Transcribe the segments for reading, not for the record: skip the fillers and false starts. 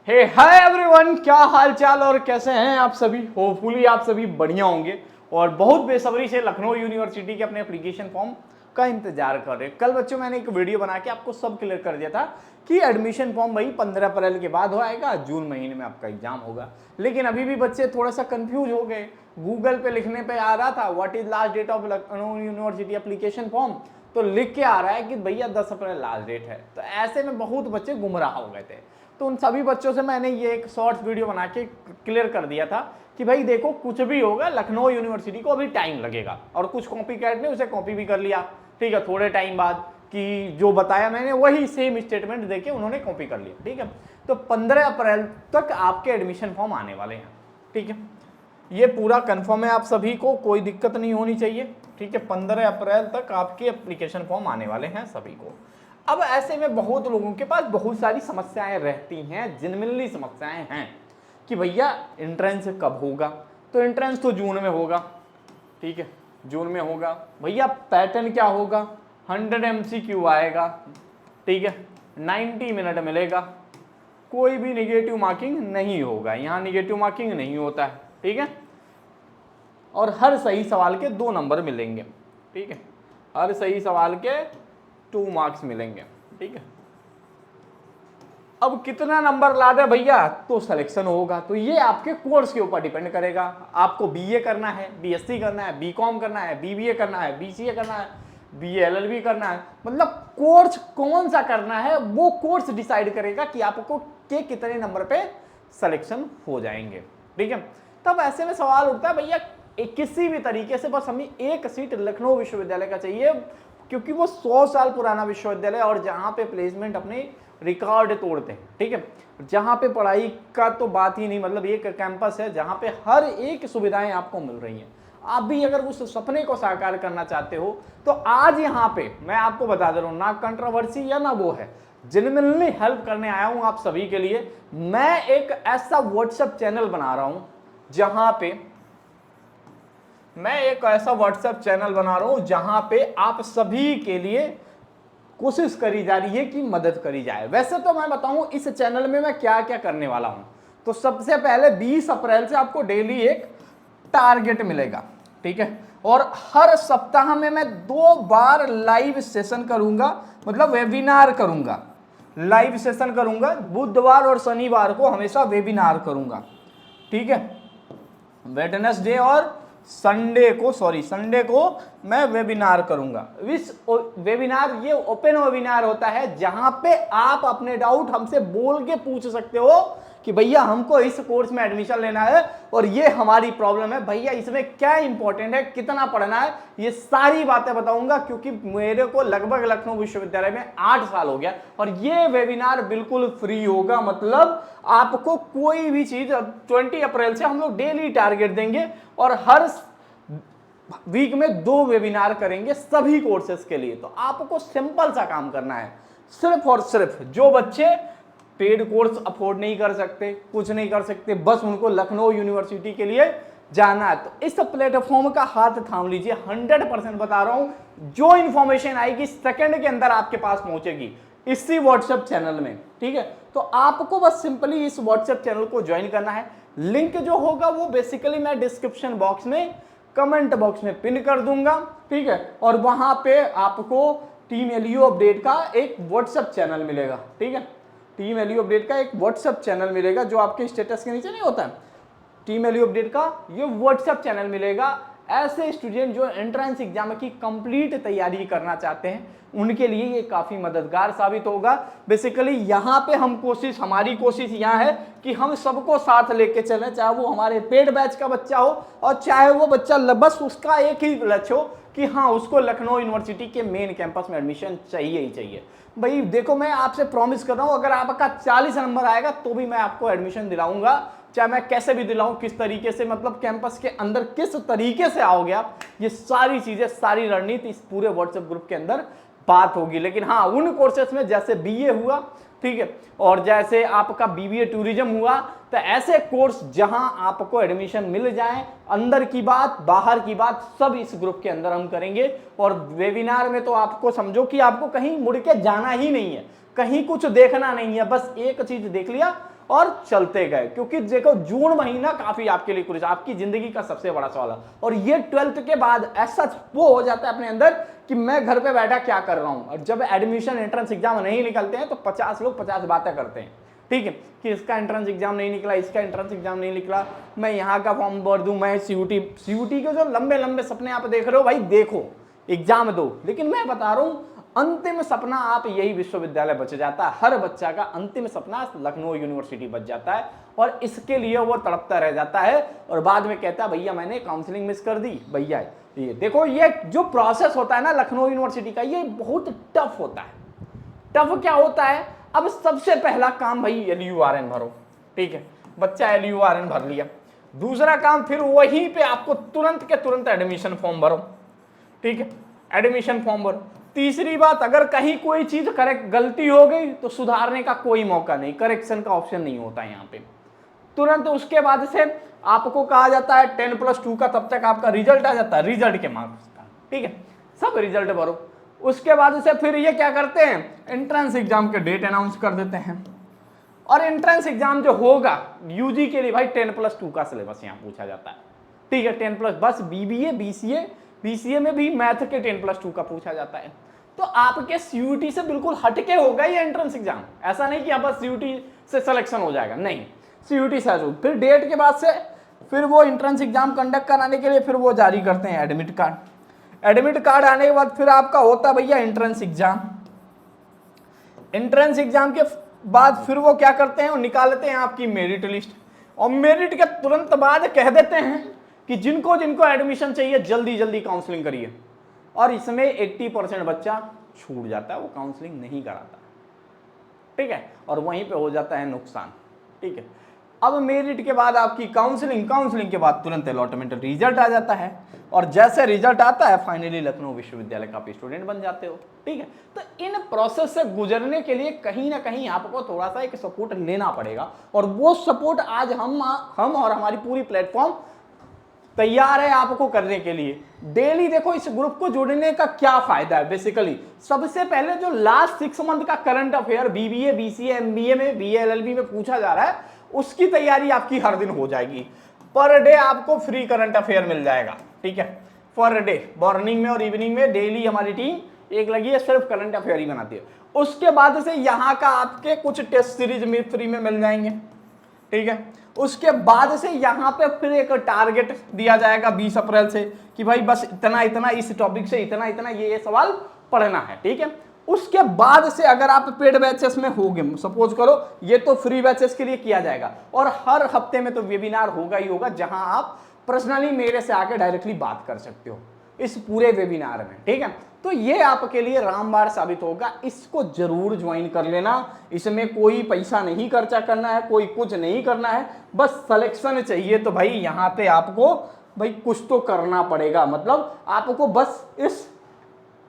हे hi everyone, क्या हाल चाल और कैसे हैं आप सभी। होपफुली आप सभी बढ़िया होंगे और बहुत बेसब्री से लखनऊ यूनिवर्सिटी के अपने एप्लीकेशन फॉर्म का इंतजार कर रहे हैं। कल बच्चों मैंने एक वीडियो बना के आपको सब क्लियर कर दिया था कि एडमिशन फॉर्म भाई 15 अप्रैल के बाद हो आएगा, जून महीने में आपका एग्जाम होगा। लेकिन अभी भी बच्चे थोड़ा सा कंफ्यूज हो गए। गूगल पे लिखने पे आ रहा था what is last date of Lucknow university application form, तो लिख के आ रहा है कि भैया 10 अप्रैल लास्ट डेट है। तो ऐसे में बहुत बच्चे गुमराह हो गए थे। तो उन सभी बच्चों से मैंने ये एक शॉर्ट्स वीडियो बना के क्लियर कर दिया था कि भाई देखो, कुछ भी होगा लखनऊ यूनिवर्सिटी को अभी टाइम लगेगा। और कुछ कॉपी कैट ने उसे कॉपी भी कर लिया, ठीक है, थोड़े टाइम बाद कि जो बताया मैंने वही सेम स्टेटमेंट देके उन्होंने कॉपी कर लिया, ठीक है। तो 15 अप्रैल तक आपके एडमिशन फॉर्म आने वाले हैं, ठीक है। ये पूरा कंफर्म है आप सभी को, कोई दिक्कत नहीं होनी चाहिए, ठीक है। 15 अप्रैल तक आपके एप्लीकेशन फॉर्म आने वाले हैं सभी को। अब ऐसे में बहुत लोगों के पास बहुत सारी समस्याएं रहती हैं, जिनमिनली समस्याएं हैं कि भैया एंट्रेंस कब होगा। तो एंट्रेंस तो जून में होगा, ठीक है, जून में होगा। भैया पैटर्न क्या होगा, 100 MCQ आएगा, ठीक है, 90 मिनट मिलेगा, कोई भी निगेटिव मार्किंग नहीं होगा, यहाँ निगेटिव मार्किंग नहीं होता है, ठीक है। और हर सही सवाल के 2 नंबर मिलेंगे, ठीक है, हर सही सवाल के 2 मार्क्स मिलेंगे, ठीक है। अब कितना नंबर ला दे भैया तो सिलेक्शन होगा, तो ये आपके कोर्स के ऊपर डिपेंड करेगा। आपको बीए करना है, बीएससी करना है, बीकॉम करना है, बीबीए करना है, बीसीए करना है, बीए एलएलबी करना है, मतलब कोर्स कौन सा करना है वो कोर्स डिसाइड करेगा कि आपको के कितने नंबर पे सिलेक्शन हो जाएंगे, ठीक है। तब ऐसे में सवाल उठता है भैया किसी भी तरीके से बस हमें एक सीट लखनऊ विश्वविद्यालय का चाहिए, क्योंकि वो 100 साल पुराना विश्वविद्यालय और जहां पे प्लेसमेंट अपने रिकॉर्ड तोड़ते हैं, ठीक है। जहां पे पढ़ाई का तो बात ही नहीं, मतलब एक कैंपस है जहां पे हर एक सुविधाएं आपको मिल रही हैं। आप भी अगर उस सपने को साकार करना चाहते हो तो आज यहाँ पे मैं आपको बता दे रहा हूँ, ना कंट्रोवर्सी या ना वो है, जेन्युइनली हेल्प करने आया हूँ आप सभी के लिए। मैं एक ऐसा व्हाट्सएप चैनल बना रहा हूँ जहां पे आप सभी के लिए कोशिश करी जा रही है कि मदद करी जाए। वैसे तो मैं बताऊं इस चैनल में मैं क्या क्या करने वाला हूं। तो सबसे पहले 20 अप्रैल से आपको डेली एक टारगेट मिलेगा, ठीक है। और हर सप्ताह में मैं 2 बार लाइव सेशन करूंगा, मतलब वेबिनार करूंगा, लाइव सेशन करूंगा। बुधवार और शनिवार को हमेशा वेबिनार करूंगा, ठीक है। वेडनेसडे और संडे को मैं वेबिनार करूंगा। इस वेबिनार, ये ओपन वेबिनार होता है जहां पे आप अपने डाउट हमसे बोल के पूछ सकते हो कि भैया हमको इस कोर्स में एडमिशन लेना है और ये हमारी प्रॉब्लम है, भैया इसमें क्या इंपॉर्टेंट है, कितना पढ़ना है, ये सारी बातें बताऊंगा। क्योंकि मेरे को लगभग लखनऊ विश्वविद्यालय में 8 साल हो गया और ये वेबिनार बिल्कुल फ्री होगा, मतलब आपको कोई भी चीज 20 अप्रैल से हम लोग डेली टारगेट देंगे और हर वीक में 2 वेबिनार करेंगे सभी कोर्सेज के लिए। तो आपको सिंपल सा काम करना है, सिर्फ और सिर्फ जो बच्चे पेड कोर्स अफोर्ड नहीं कर सकते, कुछ नहीं कर सकते, बस उनको लखनऊ यूनिवर्सिटी के लिए जाना है, तो इस प्लेटफॉर्म का हाथ थाम लीजिए। 100% बता रहा हूं, जो इंफॉर्मेशन आएगी सेकंड के अंदर आपके पास पहुंचेगी इसी व्हाट्सएप चैनल में, ठीक है। तो आपको बस सिंपली इस व्हाट्सएप चैनल को ज्वाइन करना है। लिंक जो होगा वो बेसिकली मैं डिस्क्रिप्शन बॉक्स में, कमेंट बॉक्स में पिन कर दूंगा, ठीक है। और वहां पे आपको टीम एलयू अपडेट का एक व्हाट्सएप चैनल मिलेगा, ठीक है। टीम एलयू अपडेट का एक व्हाट्सएप चैनल मिलेगा जो आपके स्टेटस के नीचे नहीं होता है, टीम एलयू अपडेट का ये व्हाट्सएप चैनल मिलेगा। ऐसे स्टूडेंट जो एंट्रेंस एग्जाम की कंप्लीट तैयारी करना चाहते हैं उनके लिए ये काफी मददगार साबित होगा। बेसिकली यहाँ पे हमारी कोशिश यहाँ है कि हम सबको साथ लेके चलें, चाहे वो हमारे पेड बैच का बच्चा हो और चाहे वो बच्चा बस उसका एक ही लक्ष्य हो कि हाँ उसको लखनऊ यूनिवर्सिटी के मेन कैंपस में एडमिशन चाहिए ही चाहिए। भाई देखो, मैं आपसे प्रॉमिस कर रहा हूं, अगर आपका 40 नंबर आएगा तो भी मैं आपको एडमिशन दिलाऊंगा, चाहे मैं कैसे भी दिलाऊं, किस तरीके से, मतलब कैंपस के अंदर किस तरीके से आओगे आप, ये सारी चीजें, सारी रणनीति इस पूरे व्हाट्सएप ग्रुप के अंदर बात होगी। लेकिन हाँ, उन कोर्सेस में जैसे बीए हुआ, ठीक है, और जैसे आपका बीबीए टूरिज्म हुआ, तो ऐसे कोर्स जहां आपको एडमिशन मिल जाए, अंदर की बात बाहर की बात सब इस ग्रुप के अंदर हम करेंगे। और वेबिनार में तो आपको समझो कि आपको कहीं मुड़ के जाना ही नहीं है, कहीं कुछ देखना नहीं है, बस एक चीज देख लिया और चलते गए, क्योंकि देखो जून महीना काफी आपके लिए क्रूशियल, आपकी जिंदगी का सबसे बड़ा सवाल है। और ये 12th के बाद ऐसा वो हो जाता है अपने अंदर कि मैं घर पे बैठा क्या कर रहा हूं। और जब एडमिशन एंट्रेंस एग्जाम नहीं निकलते हैं तो 50 लोग 50 बातें करते हैं, ठीक है, कि इसका एंट्रेंस एग्जाम नहीं निकला, इसका एंट्रेंस एग्जाम नहीं निकला, मैं यहाँ का फॉर्म भर दूं, मैं सीयूटी के जो लंबे लंबे सपने आप देख रहे हो भाई देखो, एग्जाम दो। लेकिन मैं बता रहा हूं अंतिम सपना आप यही विश्वविद्यालय बच जाता है। हर बच्चा का अंतिम सपना लखनऊ यूनिवर्सिटी बच जाता है और इसके लिए वो तड़पता रह जाता है और बाद में कहता है भैया मैंने काउंसलिंग मिस कर दी। भैया ये देखो, ये जो प्रोसेस होता है ना लखनऊ यूनिवर्सिटी का, ये बहुत टफ होता है। टफ क्या होता है, अब सबसे पहला काम भाई LURN भरो, ठीक है, बच्चा LURN भर लिया। दूसरा काम फिर वहीं पे आपको तुरंत के तुरंत एडमिशन फॉर्म भरो, ठीक है, एडमिशन फॉर्म भरो। तीसरी बात, अगर कहीं कोई चीज करेक्ट गलती हो गई तो सुधारने का कोई मौका नहीं, करेक्शन का ऑप्शन नहीं होता है यहाँ पे तुरंत। उसके बाद से आपको कहा जाता है 10+2 का तब तक आपका रिजल्ट आ जाता है, रिजल्ट के मार्क्स का, ठीक है, सब रिजल्ट भरो। उसके बाद से फिर ये क्या करते हैं, एंट्रेंस एग्जाम के डेट अनाउंस कर देते हैं। और एंट्रेंस एग्जाम जो होगा यूजी के लिए भाई 10+2 का सिलेबस यहाँ पूछा जाता है, ठीक है, 10+ बस BBA BCA में भी मैथ के 10+2 का पूछा जाता है। तो आपके CUT से बिल्कुल हटके होगा ये एंट्रेंस एग्जाम, ऐसा नहीं कि आप बस CUT से सिलेक्शन हो जाएगा, नहीं, CUT से हो। फिर डेट के बाद से फिर वो एंट्रेंस एग्जाम कंडक्ट कराने के लिए फिर वो जारी करते हैं एडमिट कार्ड। एडमिट कार्ड आने के बाद फिर आपका होता है भैया एंट्रेंस एग्जाम। एंट्रेंस एग्जाम के बाद फिर वो क्या करते हैं, वो निकालते हैं आपकी मेरिट लिस्ट और मेरिट के तुरंत बाद कह देते हैं कि जिनको जिनको एडमिशन चाहिए जल्दी जल्दी काउंसलिंग करिए। और इसमें 80% बच्चा छूट जाता है, वो काउंसलिंग नहीं कराता, ठीक है, और वहीं पे हो जाता है नुकसान, ठीक है। अब मेरिट के बाद आपकी काउंसलिंग के बाद तुरंत अलॉटमेंट रिजल्ट आ जाता है और जैसे रिजल्ट आता है फाइनली लखनऊ विश्वविद्यालय का आप स्टूडेंट बन जाते हो, ठीक है। तो इन प्रोसेस से गुजरने के लिए कहीं ना कहीं आपको थोड़ा सा एक सपोर्ट लेना पड़ेगा और वो सपोर्ट आज हम और हमारी पूरी प्लेटफॉर्म तैयार है आपको करने के लिए। डेली देखो इस ग्रुप को जोड़ने का क्या फायदा है, बेसिकली सबसे पहले जो लास्ट 6 मंथ का current affair BBA BCA MBA में BA LLB में पूछा जा रहा है उसकी तैयारी आपकी हर दिन हो जाएगी। पर डे आपको फ्री करंट अफेयर मिल जाएगा, ठीक है, पर डे मॉर्निंग में और इवनिंग में डेली हमारी टीम एक लगी है सिर्फ करंट अफेयर ही बनाती है। उसके बाद से यहाँ का आपके कुछ टेस्ट सीरीज में फ्री में मिल जाएंगे, ठीक है। उसके बाद से यहाँ पे फिर एक टारगेट दिया जाएगा 20 अप्रैल से कि भाई बस इतना इतना इस टॉपिक से इतना इतना ये सवाल पढ़ना है, ठीक है। उसके बाद से अगर आप पेड बैचेस में होगे, सपोज करो ये तो फ्री बैचेस के लिए किया जाएगा और हर हफ्ते में तो वेबिनार होगा ही होगा जहां आप पर्सनली मेरे से आके डायरेक्टली बात कर सकते हो इस पूरे वेबिनार में, ठीक है। तो ये आपके लिए रामबाण साबित होगा, इसको जरूर ज्वाइन कर लेना। इसमें कोई पैसा नहीं खर्चा करना है, कोई कुछ नहीं करना है, बस सिलेक्शन चाहिए। तो भाई यहाँ पे आपको भाई कुछ तो करना पड़ेगा, मतलब आपको बस इस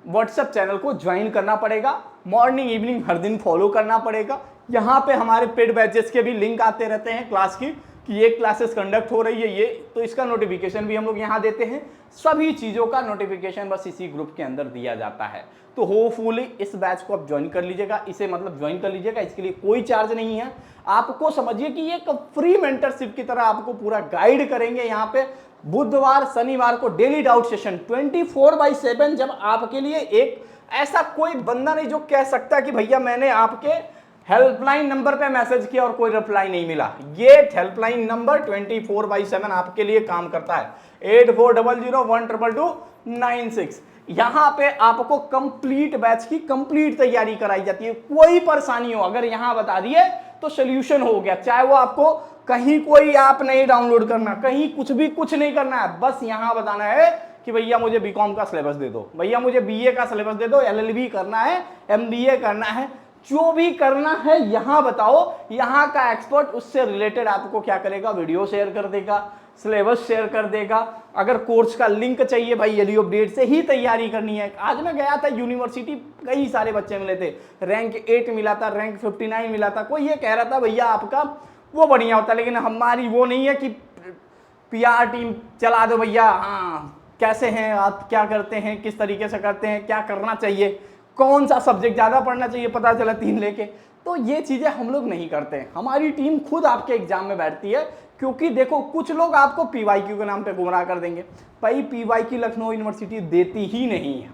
व्हाट्सएप चैनल को ज्वाइन करना पड़ेगा, मॉर्निंग इवनिंग हर दिन फॉलो करना पड़ेगा। यहाँ पे हमारे पेड बैचेस के भी लिंक आते रहते हैं क्लास की कि ये क्लासेस कंडक्ट हो रही है ये, तो इसका नोटिफिकेशन भी हम लोग यहाँ देते हैं। सभी चीज़ों का नोटिफिकेशन बस इसी ग्रुप के अंदर दिया जाता है। तो होपफुली इस बैच को आप ज्वाइन कर लीजिएगा, इसे मतलब ज्वाइन कर लीजिएगा, इसके लिए कोई चार्ज नहीं है। आपको समझिए कि ये एक फ्री मेंटरशिप की तरह आपको पूरा गाइड करेंगे। यहाँ पे बुधवार शनिवार को डेली डाउट सेशन 24/7, जब आपके लिए एक ऐसा कोई बंदा नहीं जो कह सकता कि भैया मैंने आपके हेल्पलाइन नंबर पे मैसेज किया और कोई रिप्लाई नहीं मिला। ये हेल्पलाइन नंबर 24/7 आपके लिए काम करता है, 8400122296। यहाँ पे आपको कंप्लीट बैच की कंप्लीट तैयारी कराई जाती है। कोई परेशानी हो अगर यहाँ बता दिए तो सोल्यूशन हो गया। चाहे वो आपको कहीं कोई ऐप नहीं डाउनलोड करना, कहीं कुछ नहीं करना है, बस यहाँ बताना है कि भैया मुझे बीकॉम का सिलेबस दे दो, भैया मुझे BA का सिलेबस दे दो, LLB करना है, MBA करना है, जो भी करना है यहाँ बताओ। यहाँ का एक्सपर्ट उससे रिलेटेड आपको क्या करेगा, वीडियो शेयर कर देगा, सिलेबस शेयर कर देगा। अगर कोर्स का लिंक चाहिए भाई एलियो अपडेट से ही तैयारी करनी है। आज मैं गया था यूनिवर्सिटी, कई सारे बच्चे मिले थे, रैंक 8 मिला था, रैंक 59 मिला था। कोई ये कह रहा था भैया आपका वो बढ़िया होता, लेकिन हमारी वो नहीं है कि PR टीम चला दो भैया। हाँ, कैसे हैं आप, क्या करते हैं, किस तरीके से करते हैं, क्या करना चाहिए, कौन सा सब्जेक्ट ज़्यादा पढ़ना चाहिए, पता चला 3 लेके। तो ये चीज़ें हम लोग नहीं करते हैं। हमारी टीम खुद आपके एग्जाम में बैठती है, क्योंकि देखो कुछ लोग आपको PYQ के नाम पे गुमराह कर देंगे। भाई PYQ लखनऊ यूनिवर्सिटी देती ही नहीं है।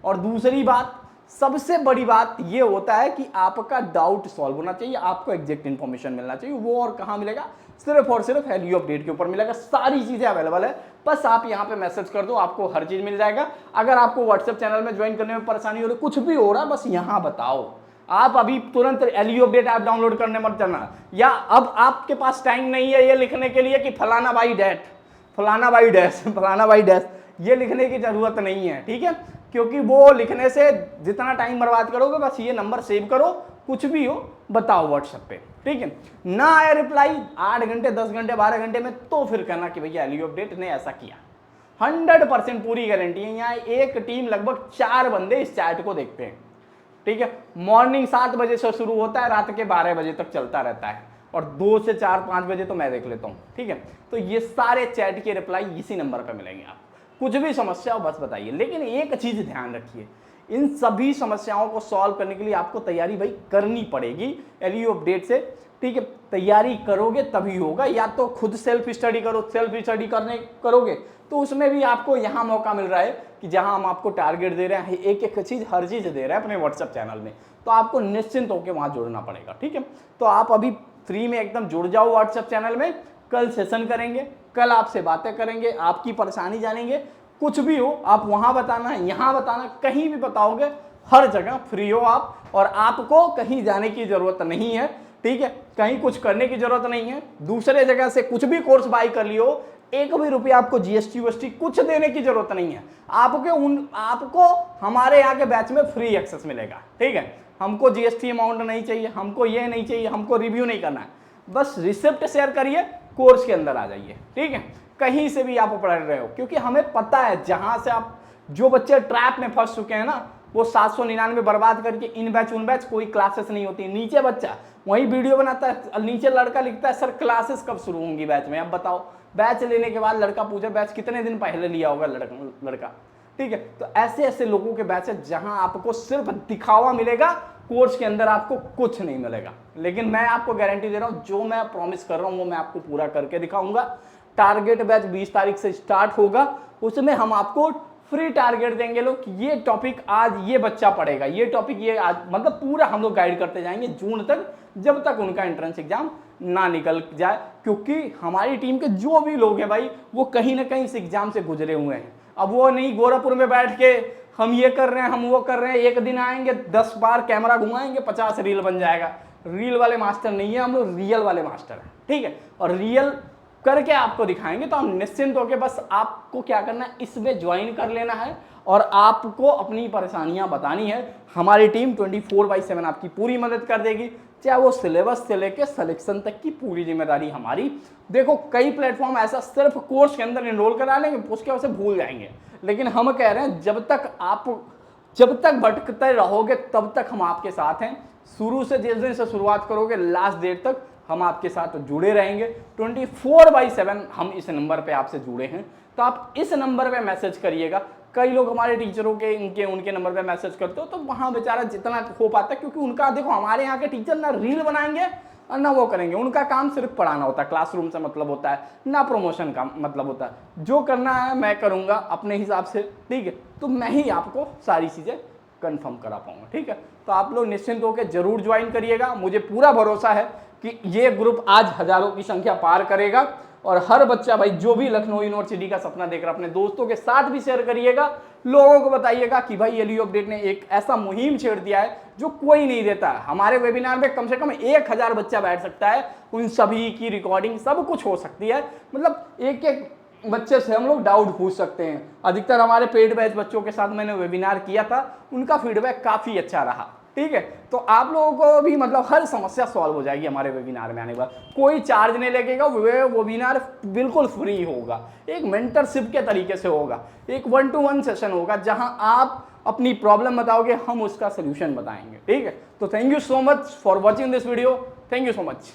और दूसरी बात, सबसे बड़ी बात ये होता है कि आपका डाउट सॉल्व होना चाहिए, आपको एग्जैक्ट इन्फॉर्मेशन मिलना चाहिए। वो और कहाँ मिलेगा? सिर्फ और सिर्फ एलयू अपडेट के ऊपर मिलेगा। सारी चीजें अवेलेबल है, बस आप यहाँ पे मैसेज कर दो, आपको हर चीज मिल जाएगा। अगर आपको व्हाट्सएप चैनल में ज्वाइन करने में परेशानी हो रही, कुछ भी हो रहा, बस यहाँ बताओ। आप अभी तुरंत एलयू अपडेट ऐप डाउनलोड करने मत जाना, या अब आपके पास टाइम नहीं है ये लिखने के लिए कि फलाना बाई डैट, फलाना बाई डैश, फलाना बाई डैश, ये लिखने की जरूरत नहीं है, ठीक है? क्योंकि वो लिखने से जितना टाइम बर्बाद करोगे, बस ये नंबर सेव करो, कुछ भी हो बताओ व्हाट्सएप पे, ठीक है? ना आया रिप्लाई 8 घंटे 10 घंटे 12 घंटे में, तो फिर कहना कि भैया एलयू अपडेट ने ऐसा किया। 100% पूरी गारंटी है। यहाँ एक टीम लगभग 4 बंदे इस चैट को देखते हैं, ठीक है? मॉर्निंग 7 बजे से शुरू होता है, रात के 12 बजे तक चलता रहता है, और 2 से 4-5 बजे तो मैं देख लेता हूँ, ठीक है? तो ये सारे चैट के रिप्लाई इसी नंबर पर मिलेंगे। आप कुछ भी समस्या हो बस बताइए। लेकिन एक चीज ध्यान रखिए, इन सभी समस्याओं को सॉल्व करने के लिए आपको तैयारी भाई करनी पड़ेगी एलयू अपडेट से, ठीक है? तैयारी करोगे तभी होगा। या तो खुद सेल्फ स्टडी करो, सेल्फ स्टडी करोगे तो उसमें भी आपको यहाँ मौका मिल रहा है कि जहाँ हम आपको टारगेट दे रहे हैं, एक एक चीज हर चीज दे रहे हैं अपने व्हाट्सएप चैनल में, तो आपको निश्चिंत होकर वहाँ जुड़ना पड़ेगा, ठीक है? तो आप अभी फ्री में एकदम जुड़ जाओ व्हाट्सएप चैनल में। कल सेशन करेंगे, कल आपसे बातें करेंगे, आपकी परेशानी जानेंगे। कुछ भी हो आप वहां बताना, यहाँ बताना, कहीं भी बताओगे, हर जगह फ्री हो आप, और आपको कहीं जाने की जरूरत नहीं है, ठीक है? कहीं कुछ करने की जरूरत नहीं है। दूसरे जगह से कुछ भी कोर्स बाई कर लियो, 1 भी रुपया आपको GST वस्टी कुछ देने की जरूरत नहीं है। आपको हमारे यहाँ के बैच में फ्री एक्सेस मिलेगा, ठीक है? हमको GST अमाउंट नहीं चाहिए, हमको ये नहीं चाहिए, हमको रिव्यू नहीं करना है, बस रिसिप्ट शेयर करिए, कोर्स के अंदर आ जाइए, ठीक है? कहीं से भी आप पढ़ रहे हो, क्योंकि हमें पता है जहां से आप, जो बच्चे ट्रैप में फंस चुके हैं ना, वो 799 बर्बाद करके इन बैच उन बैच कोई क्लासेस नहीं होती। नीचे बच्चा वही वीडियो बनाता है, नीचे लड़का लिखता है सर क्लासेस कब शुरू होंगी बैच में, अब बताओ। बैच लेने के बाद लड़का पूछे बैच कितने दिन पहले लिया होगा लड़का, ठीक है? तो ऐसे ऐसे लोगों के बैच है जहां आपको सिर्फ दिखावा मिलेगा, कोर्स के अंदर आपको कुछ नहीं मिलेगा। लेकिन मैं आपको गारंटी दे रहा हूं, जो मैं प्रॉमिस कर रहा हूं वो मैं आपको पूरा करके दिखाऊंगा। टारगेट बैच 20 तारीख से स्टार्ट होगा, उसमें हम आपको फ्री टारगेट देंगे लोग कि ये टॉपिक आज ये बच्चा पढ़ेगा, ये टॉपिक ये आज, मतलब पूरा हम लोग गाइड करते जाएंगे जून तक, जब तक उनका एंट्रेंस एग्जाम ना निकल जाए। क्योंकि हमारी टीम के जो भी लोग हैं भाई, वो कहीं ना कहीं इस एग्जाम से गुजरे हुए हैं। अब वो नहीं गोरखपुर में बैठ के हम ये कर रहे हैं, हम वो कर रहे हैं, एक दिन आएंगे 10 बार कैमरा घुमाएंगे 50 रील बन जाएगा। रील वाले मास्टर नहीं है हम लोग, रियल वाले मास्टर हैं, ठीक है? और रियल करके आपको दिखाएंगे, तो हम निश्चिंत होकर, बस आपको क्या करना है, इसमें ज्वाइन कर लेना है और आपको अपनी परेशानियां बतानी है। हमारी टीम 24/7 आपकी पूरी मदद कर देगी, चाहे वो सिलेबस से लेके सिलेक्शन तक की पूरी जिम्मेदारी हमारी। देखो कई प्लेटफॉर्म ऐसा सिर्फ कोर्स के अंदर एनरोल करा लेंगे, उसके बाद से भूल जाएंगे, लेकिन हम कह रहे हैं जब तक भटकते रहोगे तब तक हम आपके साथ हैं। शुरू से जिस दिन से शुरुआत करोगे लास्ट डेट तक हम आपके साथ जुड़े रहेंगे। 24/7 हम इस नंबर पे आपसे जुड़े हैं, तो आप इस नंबर पे मैसेज करिएगा। कई लोग हमारे टीचरों के उनके नंबर पे मैसेज करते हो, तो वहाँ बेचारा जितना हो पाता है, क्योंकि उनका देखो हमारे यहाँ के टीचर ना रील बनाएंगे और ना वो करेंगे, उनका काम सिर्फ पढ़ाना होता है, क्लासरूम से मतलब होता है, ना प्रमोशन का मतलब होता है। जो करना है मैं करूँगा अपने हिसाब से, ठीक है? तो मैं ही आपको सारी चीज़ें कंफर्म करा पाऊंगा, ठीक है? तो आप लोग निश्चिंत होकर जरूर ज्वाइन करिएगा। मुझे पूरा भरोसा है कि ये ग्रुप आज हजारों की संख्या पार करेगा, और हर बच्चा भाई जो भी लखनऊ यूनिवर्सिटी का सपना देख रहा है, अपने दोस्तों के साथ भी शेयर करिएगा। लोगों को बताइएगा कि भाई एलयू अपडेट ने एक ऐसा मुहिम छेड़ दिया है जो कोई नहीं देता है। हमारे वेबिनार में कम से कम 1000 बच्चा बैठ सकता है, उन सभी की रिकॉर्डिंग सब कुछ हो सकती है। मतलब एक एक बच्चे से हम लोग डाउट पूछ सकते हैं। अधिकतर हमारे पेड बैच बच्चों के साथ मैंने वेबिनार किया था, उनका फीडबैक काफ़ी अच्छा रहा, ठीक है? तो आप लोगों को भी मतलब हर समस्या सॉल्व हो जाएगी हमारे वेबिनार में आने के बाद। कोई चार्ज नहीं लगेगा, वेबिनार बिल्कुल फ्री होगा, एक मेंटरशिप के तरीके से होगा, एक 1-to-1 सेशन होगा जहां आप अपनी प्रॉब्लम बताओगे, हम उसका सोल्यूशन बताएंगे, ठीक है? तो thank you so much for watching this video, thank you so much.